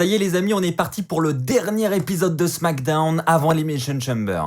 Ça y est les amis, on est parti pour le dernier épisode de SmackDown avant l'Elimination Chamber.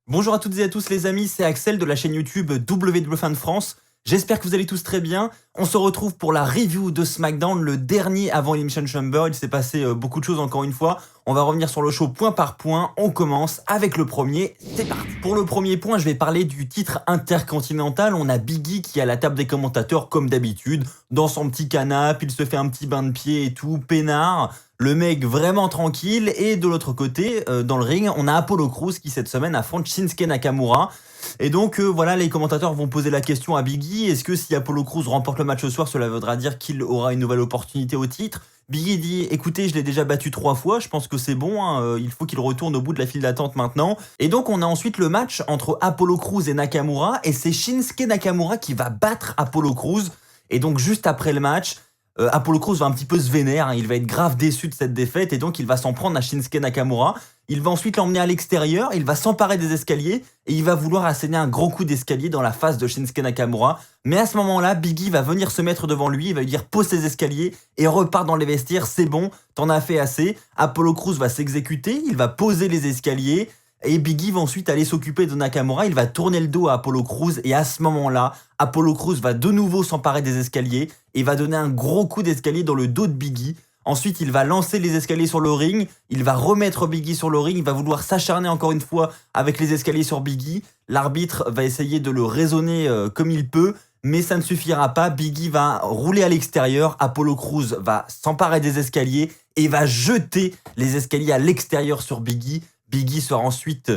Bonjour à toutes et à tous les amis, c'est Axel de la chaîne YouTube WWE Fan France. J'espère que vous allez tous très bien. On se retrouve pour la review de SmackDown, le dernier avant Elimination Chamber. Il s'est passé beaucoup de choses encore une fois. On va revenir sur le show point par point. On commence avec le premier. C'est parti. Pour le premier point, je vais parler du titre intercontinental. On a Big E qui est à la table des commentateurs comme d'habitude. Dans son petit canapé, il se fait un petit bain de pied et tout, peinard. Le mec vraiment tranquille. Et de l'autre côté, dans le ring, on a Apollo Crews qui cette semaine affronte Shinsuke Nakamura. Et donc voilà, les commentateurs vont poser la question à Big E. Est-ce que si Apollo Crews remporte le match ce soir, cela voudra dire qu'il aura une nouvelle opportunité au titre? Big E dit, écoutez, je l'ai déjà battu 3 fois, je pense que c'est bon, hein, il faut qu'il retourne au bout de la file d'attente maintenant. Et donc on a ensuite le match entre Apollo Crews et Nakamura, et c'est Shinsuke Nakamura qui va battre Apollo Crews. Et donc juste après le match, Apollo Crews va un petit peu se vénère, hein, il va être grave déçu de cette défaite, et donc il va s'en prendre à Shinsuke Nakamura. Il va ensuite l'emmener à l'extérieur, il va s'emparer des escaliers, et il va vouloir asséner un gros coup d'escalier dans la face de Shinsuke Nakamura. Mais à ce moment-là, Big E va venir se mettre devant lui, il va lui dire pose tes escaliers, et repart dans les vestiaires, c'est bon, t'en as fait assez. Apollo Crews va s'exécuter, il va poser les escaliers, et Big E va ensuite aller s'occuper de Nakamura, il va tourner le dos à Apollo Crews, et à ce moment-là, Apollo Crews va de nouveau s'emparer des escaliers, et va donner un gros coup d'escalier dans le dos de Big E. Ensuite, il va lancer les escaliers sur le ring, il va remettre Big E sur le ring, il va vouloir s'acharner encore une fois avec les escaliers sur Big E. L'arbitre va essayer de le raisonner comme il peut, mais ça ne suffira pas. Big E va rouler à l'extérieur, Apollo Crews va s'emparer des escaliers et va jeter les escaliers à l'extérieur sur Big E. Big E sera ensuite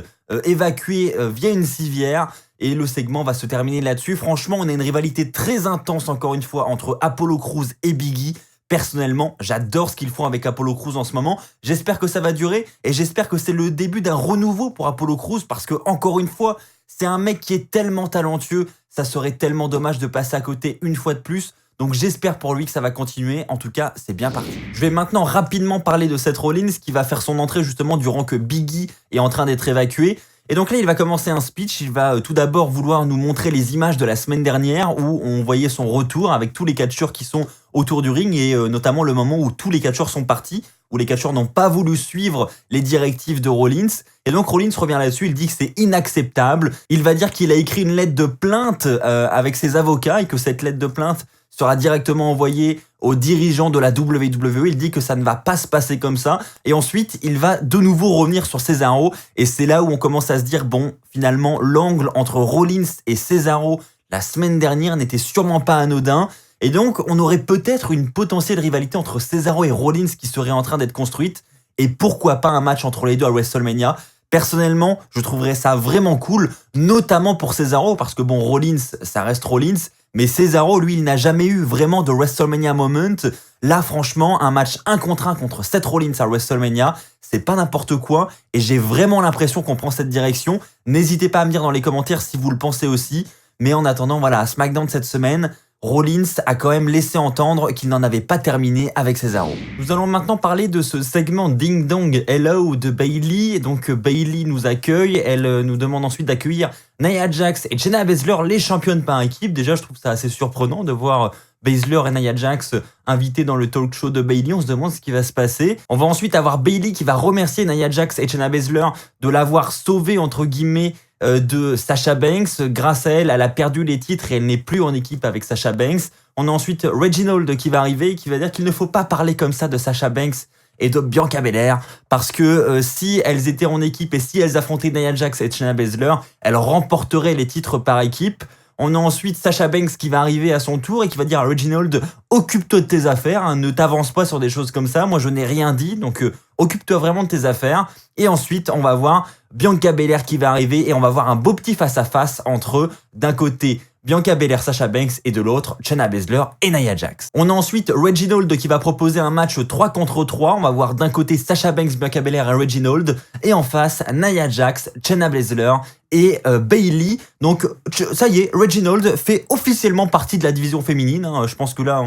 évacué via une civière et le segment va se terminer là-dessus. Franchement, on a une rivalité très intense encore une fois entre Apollo Crews et Big E. Personnellement, j'adore ce qu'ils font avec Apollo Crews en ce moment. J'espère que ça va durer et j'espère que c'est le début d'un renouveau pour Apollo Crews parce que, encore une fois, c'est un mec qui est tellement talentueux. Ça serait tellement dommage de passer à côté une fois de plus. Donc j'espère pour lui que ça va continuer. En tout cas, c'est bien parti. Je vais maintenant rapidement parler de Seth Rollins qui va faire son entrée justement durant que Big E est en train d'être évacué. Et donc là, il va commencer un speech. Il va tout d'abord vouloir nous montrer les images de la semaine dernière où on voyait son retour avec tous les catcheurs qui sont autour du ring et notamment le moment où tous les catcheurs sont partis, où les catcheurs n'ont pas voulu suivre les directives de Rollins. Et donc Rollins revient là-dessus, il dit que c'est inacceptable. Il va dire qu'il a écrit une lettre de plainte avec ses avocats et que cette lettre de plainte sera directement envoyée aux dirigeants de la WWE. Il dit que ça ne va pas se passer comme ça. Et ensuite, il va de nouveau revenir sur Cesaro. Et c'est là où on commence à se dire, bon, finalement, l'angle entre Rollins et Cesaro la semaine dernière n'était sûrement pas anodin. Et donc, on aurait peut-être une potentielle rivalité entre Cesaro et Rollins qui serait en train d'être construite. Et pourquoi pas un match entre les deux à WrestleMania? Personnellement, je trouverais ça vraiment cool, notamment pour Cesaro, parce que bon, Rollins, ça reste Rollins, mais Cesaro, lui, il n'a jamais eu vraiment de WrestleMania moment. Là, franchement, un match 1 contre 1 contre Seth Rollins à WrestleMania, c'est pas n'importe quoi, et j'ai vraiment l'impression qu'on prend cette direction. N'hésitez pas à me dire dans les commentaires si vous le pensez aussi, mais en attendant, voilà, à SmackDown cette semaine, Rollins a quand même laissé entendre qu'il n'en avait pas terminé avec Cesaro. Nous allons maintenant parler de ce segment Ding Dong Hello de Bayley. Donc Bayley nous accueille, elle nous demande ensuite d'accueillir Nia Jax et Shayna Baszler, les championnes par équipe. Déjà, je trouve ça assez surprenant de voir Baszler et Nia Jax invités dans le talk show de Bayley. On se demande ce qui va se passer. On va ensuite avoir Bayley qui va remercier Nia Jax et Shayna Baszler de l'avoir sauvé entre guillemets de Sasha Banks. Grâce à elle, elle a perdu les titres et elle n'est plus en équipe avec Sasha Banks. On a ensuite Reginald qui va arriver et qui va dire qu'il ne faut pas parler comme ça de Sasha Banks et de Bianca Belair parce que si elles étaient en équipe et si elles affrontaient Nia Jax et Shayna Baszler, elles remporteraient les titres par équipe. On a ensuite Sasha Banks qui va arriver à son tour et qui va dire à Reginald « Occupe-toi de tes affaires, hein, ne t'avance pas sur des choses comme ça, moi je n'ai rien dit, donc occupe-toi vraiment de tes affaires. » Et ensuite, on va voir Bianca Belair qui va arriver et on va voir un beau petit face-à-face entre, d'un côté, Bianca Belair, Sasha Banks et de l'autre, Shayna Baszler et Nia Jax. On a ensuite Reginald qui va proposer un match 3 contre 3. On va voir d'un côté Sasha Banks, Bianca Belair et Reginald et en face Nia Jax, Shayna Baszler et Bayley. Donc ça y est, Reginald fait officiellement partie de la division féminine. Je pense que là,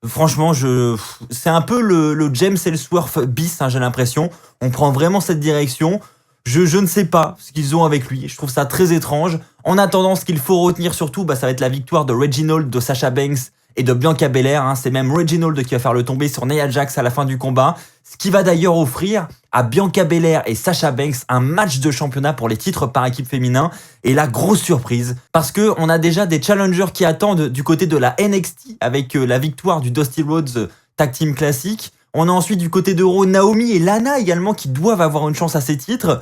franchement, c'est un peu le James Ellsworth bis, j'ai l'impression. On prend vraiment cette direction. Je ne sais pas ce qu'ils ont avec lui. Je trouve ça très étrange. En attendant, ce qu'il faut retenir surtout, ça va être la victoire de Reginald, de Sasha Banks et de Bianca Belair. C'est même Reginald qui va faire le tomber sur Nia Jax à la fin du combat. Ce qui va d'ailleurs offrir à Bianca Belair et Sasha Banks un match de championnat pour les titres par équipe féminin. Et la grosse surprise, parce que on a déjà des challengers qui attendent du côté de la NXT avec la victoire du Dusty Rhodes Tag Team Classic. On a ensuite du côté de Raw Naomi et Lana également qui doivent avoir une chance à ces titres.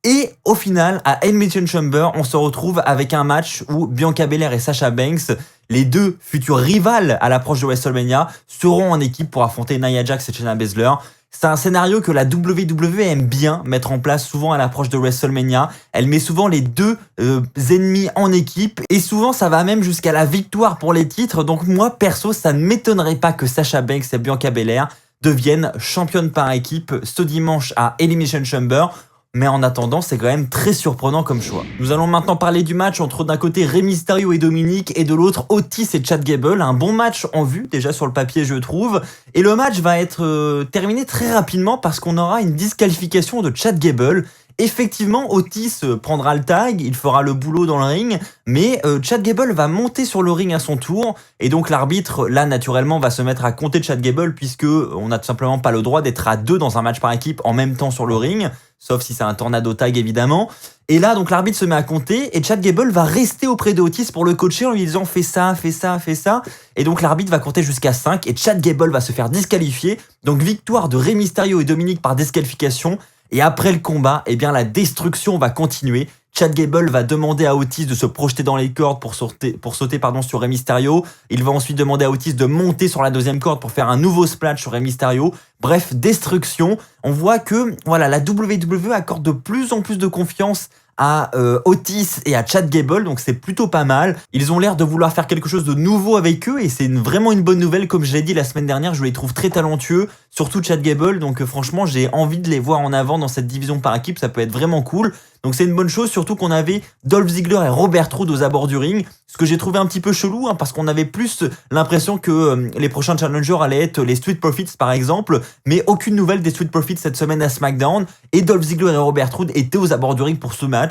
Et au final, à Elimination Chamber, on se retrouve avec un match où Bianca Belair et Sasha Banks, les deux futures rivales à l'approche de WrestleMania, seront en équipe pour affronter Nia Jax et Shayna Baszler. C'est un scénario que la WWE aime bien mettre en place souvent à l'approche de WrestleMania. Elle met souvent les deux ennemis en équipe et souvent ça va même jusqu'à la victoire pour les titres. Donc moi perso, ça ne m'étonnerait pas que Sasha Banks et Bianca Belair deviennent championnes par équipe ce dimanche à Elimination Chamber. Mais en attendant, c'est quand même très surprenant comme choix. Nous allons maintenant parler du match entre d'un côté Rey Mysterio et Dominic et de l'autre Otis et Chad Gable. Un bon match en vue, déjà sur le papier je trouve. Et le match va être terminé très rapidement parce qu'on aura une disqualification de Chad Gable. Effectivement, Otis prendra le tag, il fera le boulot dans le ring, mais Chad Gable va monter sur le ring à son tour, et donc l'arbitre, là, naturellement, va se mettre à compter Chad Gable, puisque on n'a tout simplement pas le droit d'être à deux dans un match par équipe en même temps sur le ring, sauf si c'est un tornado tag, évidemment. Et là, donc, l'arbitre se met à compter, et Chad Gable va rester auprès de Otis pour le coacher en lui disant « fais ça, fais ça, fais ça ». Et donc, l'arbitre va compter jusqu'à 5, et Chad Gable va se faire disqualifier. Donc, victoire de Rey Mysterio et Dominic par disqualification. Et après le combat, eh bien la destruction va continuer. Chad Gable va demander à Otis de se projeter dans les cordes pour sauter sur Rey Mysterio. Il va ensuite demander à Otis de monter sur la deuxième corde pour faire un nouveau splash sur Rey Mysterio. Bref, destruction. On voit que voilà, la WWE accorde de plus en plus de confiance à Otis et à Chad Gable, donc c'est plutôt pas mal. Ils ont l'air de vouloir faire quelque chose de nouveau avec eux et c'est vraiment une bonne nouvelle. Comme je l'ai dit la semaine dernière, je les trouve très talentueux, surtout Chad Gable, donc franchement j'ai envie de les voir en avant dans cette division par équipe, ça peut être vraiment cool. Donc c'est une bonne chose, surtout qu'on avait Dolph Ziggler et Robert Roode aux abords du ring, ce que j'ai trouvé un petit peu chelou, parce qu'on avait plus l'impression que les prochains challengers allaient être les Street Profits par exemple, mais aucune nouvelle des Street Profits cette semaine à SmackDown, et Dolph Ziggler et Robert Roode étaient aux abords du ring pour ce match.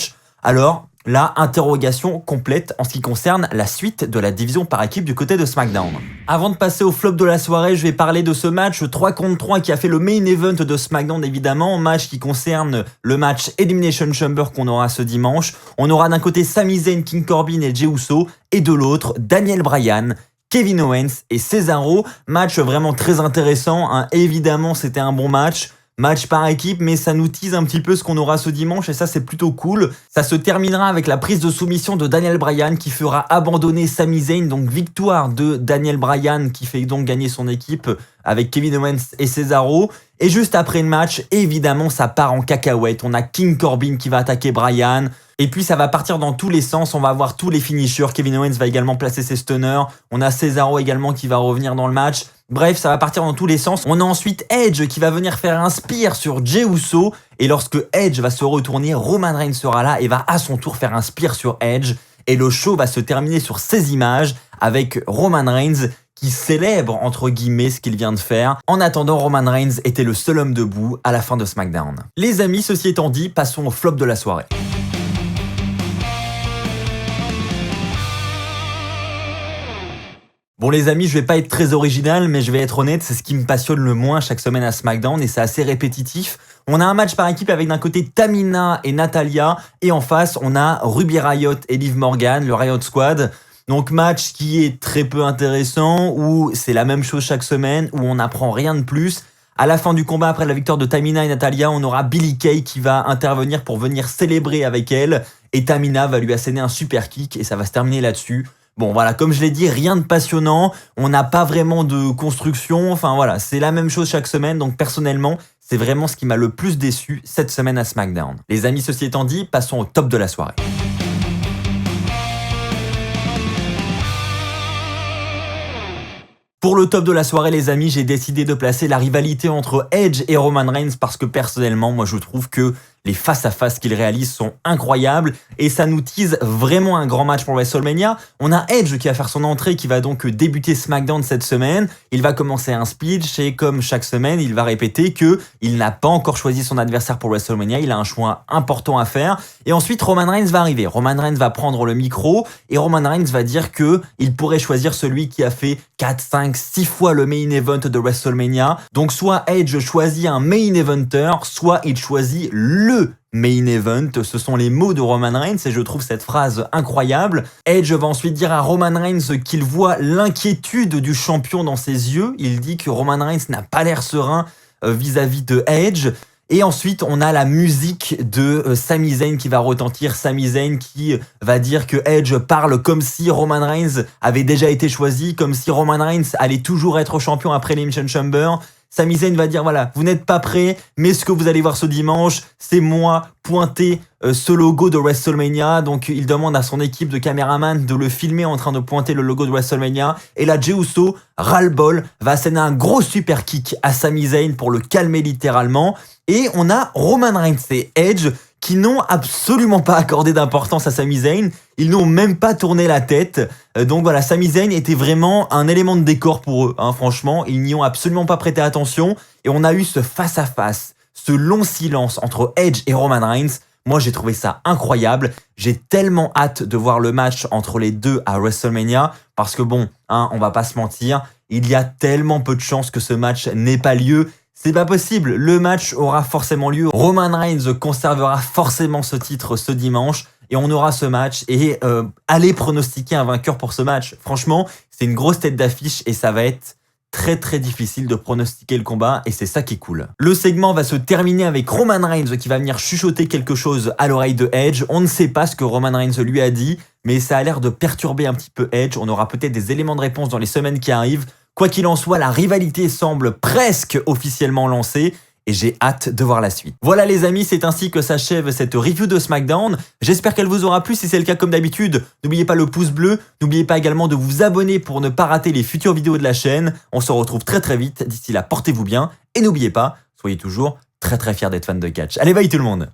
Alors, là, interrogation complète en ce qui concerne la suite de la division par équipe du côté de SmackDown. Avant de passer au flop de la soirée, je vais parler de ce match 3 contre 3 qui a fait le main event de SmackDown évidemment, match qui concerne le match Elimination Chamber qu'on aura ce dimanche. On aura d'un côté Sami Zayn, King Corbin et Jey Uso, et de l'autre Daniel Bryan, Kevin Owens et Cesaro. Match vraiment très intéressant, évidemment c'était un bon match. Match par équipe, mais ça nous tease un petit peu ce qu'on aura ce dimanche et ça c'est plutôt cool. Ça se terminera avec la prise de soumission de Daniel Bryan qui fera abandonner Sami Zayn, donc victoire de Daniel Bryan qui fait donc gagner son équipe avec Kevin Owens et Cesaro. Et juste après le match, évidemment ça part en cacahuète. On a King Corbin qui va attaquer Bryan. Et puis ça va partir dans tous les sens, on va avoir tous les finishers. Kevin Owens va également placer ses stunners. On a Cesaro également qui va revenir dans le match. Bref, ça va partir dans tous les sens. On a ensuite Edge qui va venir faire un spear sur Jey Uso. Et lorsque Edge va se retourner, Roman Reigns sera là et va à son tour faire un spear sur Edge. Et le show va se terminer sur ces images avec Roman Reigns qui célèbre entre guillemets ce qu'il vient de faire. En attendant, Roman Reigns était le seul homme debout à la fin de SmackDown. Les amis, ceci étant dit, passons au flop de la soirée. Bon les amis, je vais pas être très original, mais je vais être honnête, c'est ce qui me passionne le moins chaque semaine à SmackDown et c'est assez répétitif. On a un match par équipe avec d'un côté Tamina et Natalya et en face on a Ruby Riott et Liv Morgan, le Riott Squad. Donc match qui est très peu intéressant, où c'est la même chose chaque semaine, où on n'apprend rien de plus. À la fin du combat, après la victoire de Tamina et Natalya, on aura Billie Kay qui va intervenir pour venir célébrer avec elle et Tamina va lui asséner un super kick et ça va se terminer là-dessus. Bon voilà, comme je l'ai dit, rien de passionnant, on n'a pas vraiment de construction, enfin voilà, c'est la même chose chaque semaine, donc personnellement, c'est vraiment ce qui m'a le plus déçu cette semaine à SmackDown. Les amis, ceci étant dit, passons au top de la soirée. Pour le top de la soirée, les amis, j'ai décidé de placer la rivalité entre Edge et Roman Reigns parce que personnellement, moi je trouve que les face-à-face qu'ils réalisent sont incroyables et ça nous tease vraiment un grand match pour WrestleMania. On a Edge qui va faire son entrée, qui va donc débuter SmackDown cette semaine. Il va commencer un speech et comme chaque semaine, il va répéter que il n'a pas encore choisi son adversaire pour WrestleMania. Il a un choix important à faire. Et ensuite, Roman Reigns va arriver. Roman Reigns va prendre le micro et Roman Reigns va dire que il pourrait choisir celui qui a fait 4, 5, 6 fois le main event de WrestleMania. Donc soit Edge choisit un main eventer, soit il choisit le main event. Ce sont les mots de Roman Reigns et je trouve cette phrase incroyable. Edge va ensuite dire à Roman Reigns qu'il voit l'inquiétude du champion dans ses yeux. Il dit que Roman Reigns n'a pas l'air serein vis-à-vis de Edge. Et ensuite, on a la musique de Sami Zayn qui va retentir. Sami Zayn qui va dire que Edge parle comme si Roman Reigns avait déjà été choisi, comme si Roman Reigns allait toujours être champion après l'Elimination Chamber. Sami Zayn va dire, voilà, vous n'êtes pas prêts, mais ce que vous allez voir ce dimanche, c'est moi pointer ce logo de WrestleMania. Donc, il demande à son équipe de caméraman de le filmer en train de pointer le logo de WrestleMania. Et là, Jey Uso, ras-le-bol, va asséner un gros super kick à Sami Zayn pour le calmer littéralement. Et on a Roman Reigns et Edge qui n'ont absolument pas accordé d'importance à Sami Zayn. Ils n'ont même pas tourné la tête. Donc voilà, Sami Zayn était vraiment un élément de décor pour eux. Franchement, ils n'y ont absolument pas prêté attention. Et on a eu ce face-à-face, ce long silence entre Edge et Roman Reigns. Moi, j'ai trouvé ça incroyable. J'ai tellement hâte de voir le match entre les deux à WrestleMania. Parce que bon, on va pas se mentir, il y a tellement peu de chances que ce match n'ait pas lieu. C'est pas possible, le match aura forcément lieu. Roman Reigns conservera forcément ce titre ce dimanche et on aura ce match et allez pronostiquer un vainqueur pour ce match. Franchement, c'est une grosse tête d'affiche et ça va être très difficile de pronostiquer le combat et c'est ça qui est cool. Le segment va se terminer avec Roman Reigns qui va venir chuchoter quelque chose à l'oreille de Edge. On ne sait pas ce que Roman Reigns lui a dit, mais ça a l'air de perturber un petit peu Edge. On aura peut-être des éléments de réponse dans les semaines qui arrivent. Quoi qu'il en soit, la rivalité semble presque officiellement lancée et j'ai hâte de voir la suite. Voilà les amis, c'est ainsi que s'achève cette review de SmackDown. J'espère qu'elle vous aura plu. Si c'est le cas, comme d'habitude, n'oubliez pas le pouce bleu. N'oubliez pas également de vous abonner pour ne pas rater les futures vidéos de la chaîne. On se retrouve très vite. D'ici là, portez-vous bien et n'oubliez pas, soyez toujours très fiers d'être fan de catch. Allez, bye tout le monde!